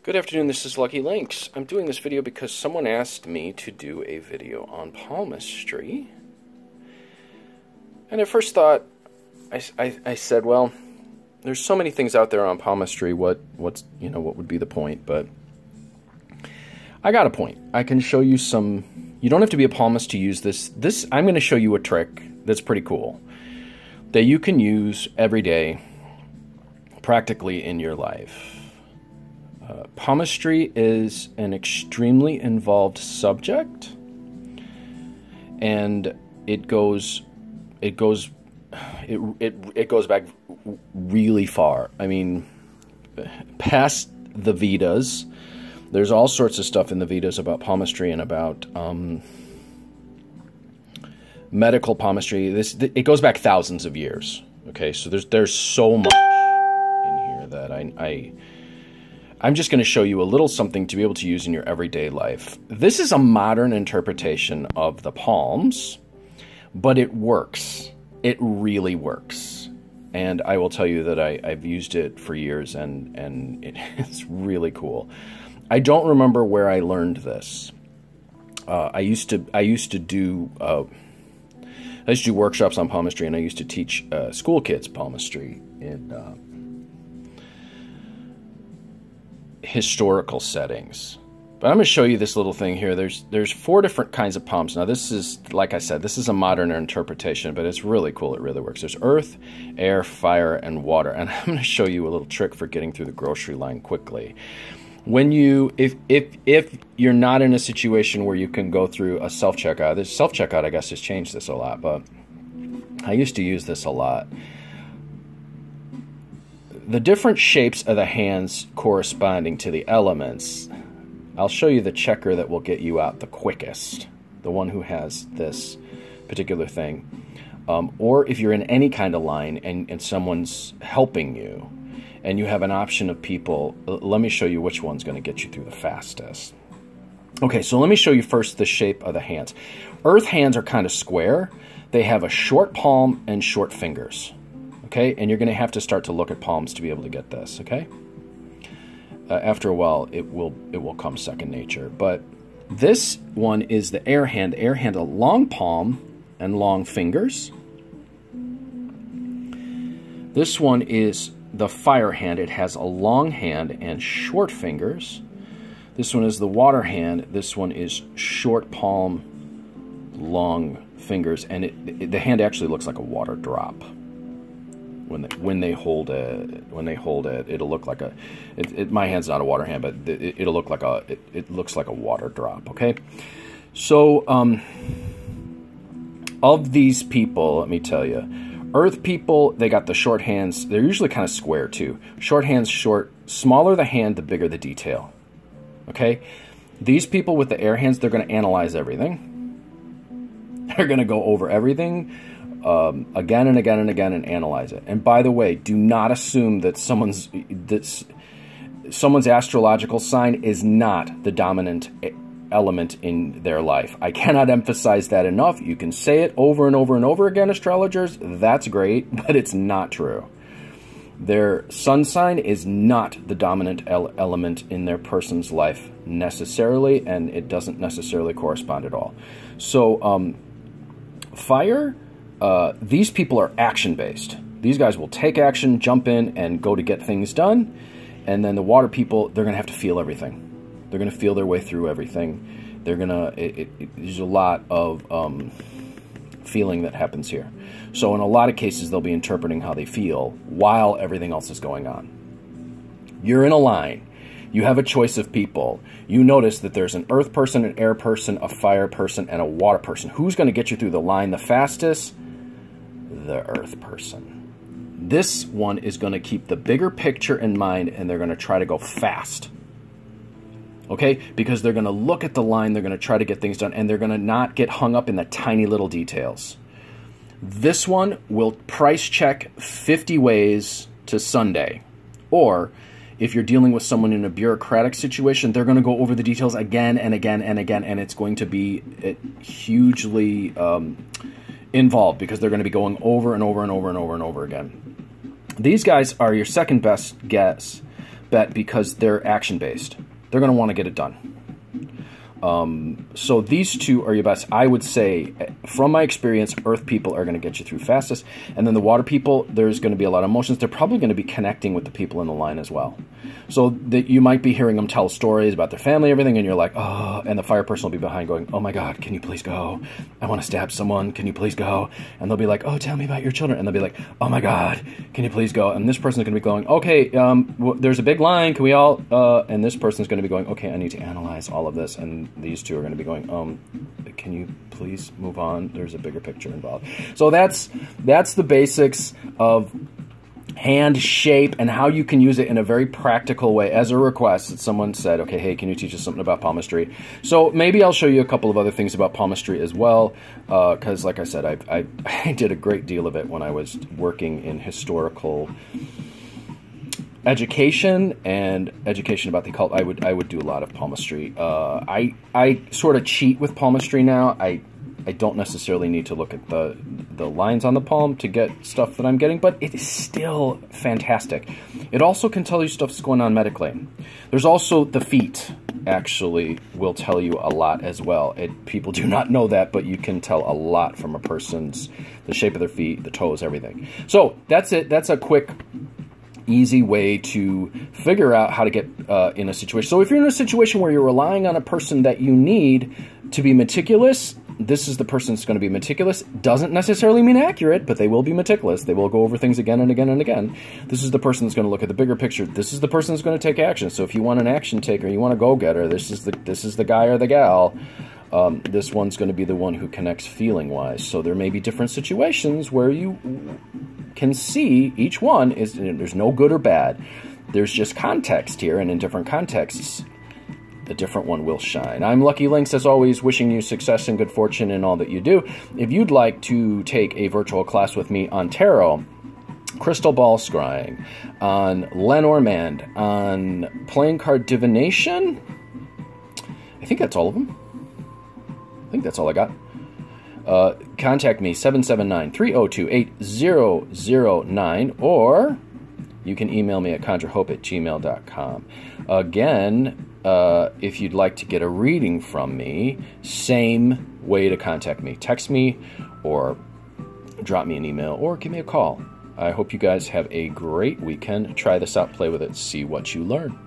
Good afternoon, this is Lucky Links. I'm doing this video because someone asked me to do a video on palmistry. And at first thought, I said, well, there's so many things out there on palmistry, what would be the point? But I got a point. I can show you some. You don't have to be a palmist to use this. I'm going to show you a trick that's pretty cool that you can use every day practically in your life. Palmistry is an extremely involved subject, and it goes back really far. I mean, past the Vedas. There's all sorts of stuff in the Vedas about palmistry and about medical palmistry. It goes back thousands of years. Okay, so there's so much in here that I'm just going to show you a little something to be able to use in your everyday life. This is a modern interpretation of the palms, but it works. It really works. And I will tell you that I've used it for years, and it's really cool. I don't remember where I learned this. I used to do workshops on palmistry, and I used to teach school kids palmistry in historical settings. But I'm going to show you this little thing here. There's 4 different kinds of palms. Now this is, like I said, this is a modern interpretation, but it's really cool. It really works. There's earth, air, fire, and water. And I'm going to show you a little trick for getting through the grocery line quickly. When if you're not in a situation where you can go through a self-checkout, this self-checkout, I guess, has changed this a lot, but I used to use this a lot. The different shapes of the hands corresponding to the elements, I'll show you the checker that will get you out the quickest, the one who has this particular thing. Or if you're in any kind of line and someone's helping you, and you have an option of people, let me show you which one's going to get you through the fastest. Okay, so let me show you first the shape of the hands. Earth hands are kind of square. They have a short palm and short fingers. Okay, and you're going to have to start to look at palms to be able to get this, okay? After a while, it will come second nature. But this one is the air hand. Air hand, a long palm and long fingers. This one is the fire hand. It has a long hand and short fingers. This one is the water hand. This one is short palm, long fingers, and the hand actually looks like a water drop. When they hold it, it'll look like my hand's not a water hand, but it'll look like it looks like a water drop. Okay, so of these people, let me tell you, earth people, they got the short hands. They're usually kind of square too. Short hands, short, smaller the hand, the bigger the detail. Okay, these people with the air hands, they're going to analyze everything. They're going to go over everything. Again and again and again and analyze it. And by the way, do not assume that someone's astrological sign is not the dominant element in their life. I cannot emphasize that enough. You can say it over and over and over again, astrologers. That's great, but it's not true. Their sun sign is not the dominant element in their person's life necessarily, and it doesn't necessarily correspond at all. So, fire... these people are action-based. These guys will take action, jump in, and go to get things done. And then the water people, they're going to have to feel everything. They're going to feel their way through everything. They're going to... there's a lot of feeling that happens here. So in a lot of cases, they'll be interpreting how they feel while everything else is going on. You're in a line. You have a choice of people. You notice that there's an earth person, an air person, a fire person, and a water person. Who's going to get you through the line the fastest? The earth person. This one is going to keep the bigger picture in mind, and they're going to try to go fast. Okay? Because they're going to look at the line, they're going to try to get things done, and they're going to not get hung up in the tiny little details. This one will price check 50 ways to Sunday. Or if you're dealing with someone in a bureaucratic situation, they're going to go over the details again and again and again, and it's going to be hugely involved because they're going to be going over and over and over and over and over again. These guys are your second best guess, bet because they're action-based. They're going to want to get it done. So these two are your best. I would say, from my experience, earth people are going to get you through fastest. And then the water people, there's going to be a lot of emotions. They're probably going to be connecting with the people in the line as well. So that you might be hearing them tell stories about their family, everything, and you're like, oh, and the fire person will be behind going, oh my God, can you please go? I want to stab someone. Can you please go? And they'll be like, oh, tell me about your children. And they'll be like, oh my God, can you please go? And this person's going to be going, okay, there's a big line. Can we all, and this person's going to be going, okay, I need to analyze all of this. And these two are going to be going, can you please move on? There's a bigger picture involved. So that's the basics of hand shape and how you can use it in a very practical way. As a request that someone said, okay, hey, can you teach us something about palmistry? So maybe I'll show you a couple of other things about palmistry as well, because like I said, I did a great deal of it when I was working in historical education and education about the occult. I would do a lot of palmistry. I sort of cheat with palmistry now. I don't necessarily need to look at the lines on the palm to get stuff that I'm getting, but it is still fantastic. It also can tell you stuff that's going on medically. There's also the feet actually will tell you a lot as well. People do not know that, but you can tell a lot from a person's, the shape of their feet, the toes, everything. So that's it. That's a quick, easy way to figure out how to get in a situation. So if you're in a situation where you're relying on a person that you need to be meticulous, this is the person that's going to be meticulous. Doesn't necessarily mean accurate, but they will be meticulous. They will go over things again and again and again. This is the person that's going to look at the bigger picture. This is the person that's going to take action. So if you want an action taker, you want a go-getter, this is the guy or the gal. This one's going to be the one who connects feeling-wise. So there may be different situations where you can see each one is, there's no good or bad. There's just context here, and in different contexts, a different one will shine. I'm Lucky Links, as always, wishing you success and good fortune in all that you do. If you'd like to take a virtual class with me on tarot, crystal ball scrying, on Lenormand, on playing card divination, I think that's all of them. I think that's all I got. Contact me, 779-302-8009, or you can email me at conjurehope@gmail.com. Again, if you'd like to get a reading from me, same way to contact me. Text me or drop me an email or give me a call. I hope you guys have a great weekend. Try this out, play with it, see what you learn.